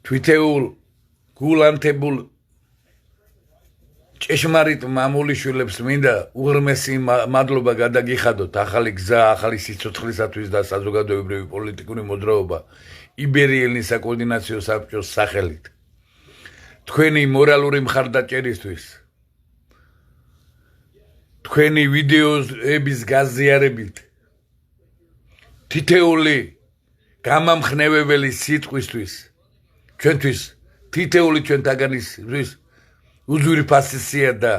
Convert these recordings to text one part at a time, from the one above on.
თვითეულ გულანთებულ ჭეშმარიტ მამულიშვილებს მინდა უღრმესი მადლობა გადაგიხადოთ ახალი გზა, ახალი სიცოცხლისათვის და საზოგადოებრივი პოლიტიკური მოძრაობა იბერიელი საკოორდინაციო საბჭოს სახელით. თქვენი მორალური მხარდაჭერისთვის, თქვენი ვიდეოების გაზიარებით, თითეული გამამხნევებელი სიტყვისთვის, ჩვენთვის თითეული ჩვენთაგანისთვის უძვირფასია და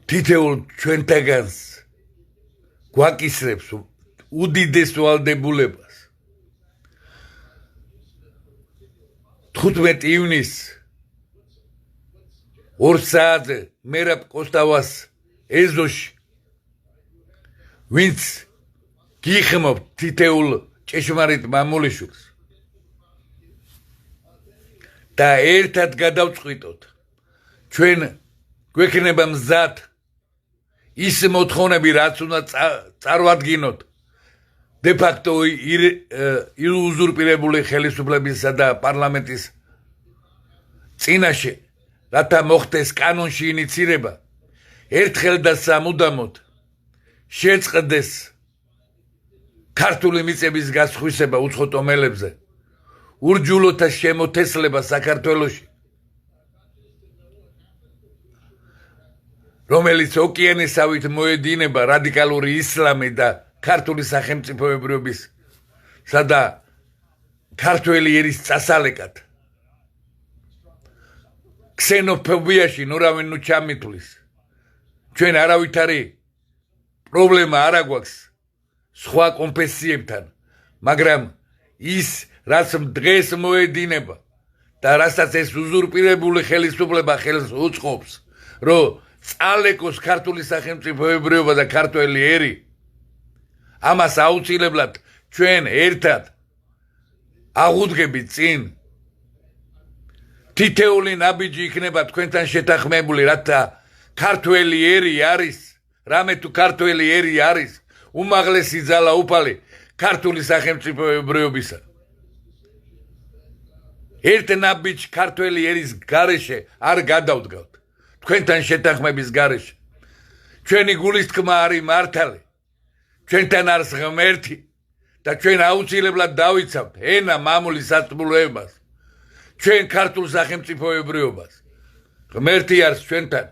თითეულ ჩვენთაგანს გვაკისრებს უდიდეს ვალდებულებას 15 ივნისს 2 საათზე მერაბ კოსტავას ეზოში ვინც გიხმობთ თითეულ ჭეშმარიტ მამულიშვილს და ერთად გადავწყვიტოთ ჩვენ გვექნება მზად ის მოთხოვნები რაც უნდა წარვადგინოთ de facto იზურპირებული ხელისუფლებისა და პარლამენტის წინაშე რათა მოხდეს კანონში ინიცირება ერთხელ და სამუდამოდ შეწყდეს ქართული მიწების გასხვისება უცხო ტომელებზე ურჯულოთა შემოთესლება საქართველოში რომელიც ოკეანესავით მოედინება რადიკალური ისლამი და ქართული სახელმწიფოებრიობის სადა ქართველი ერის წასალეკად ქსენოფობიაში ნურავენ ნუ ჩამithulis ჩვენ არავითარი პრობლემა არ აგვაქვს სხვა კონფესიებთან მაგრამ ის რაც დღეს მოედინება და რასაც ეს უზურპირებული ხელისუფლება ხელს უწყობს რომ წალეკოს ქართული სახელმწიფოებრიობა და ქართველი ერი ამას აუცილებლად ჩვენ ერთად აღუდგებით წინ თითეული ნაბიჯი იქნება თქვენთან შეთანხმებული რათა ქართველი ერი არის რამე თუ ქართველი ერი არის უმაღლესი ძალაუფალი ქართული სახელმწიფოებრიობისა ერთ ნაბიჯ ქართველი ერის გარეშე არ გადავდგავთ თქვენთან შეთანხმების გარეშე ჩვენი გულის თქმა არის მართალი ჩვენთან არის ღმერთი და ჩვენ აუცილებლად დავიცავთ ენა მამული სარწმუნოებას ჩვენ ქართულ სახელმწიფოებრიობას ღმერთი არის ჩვენთან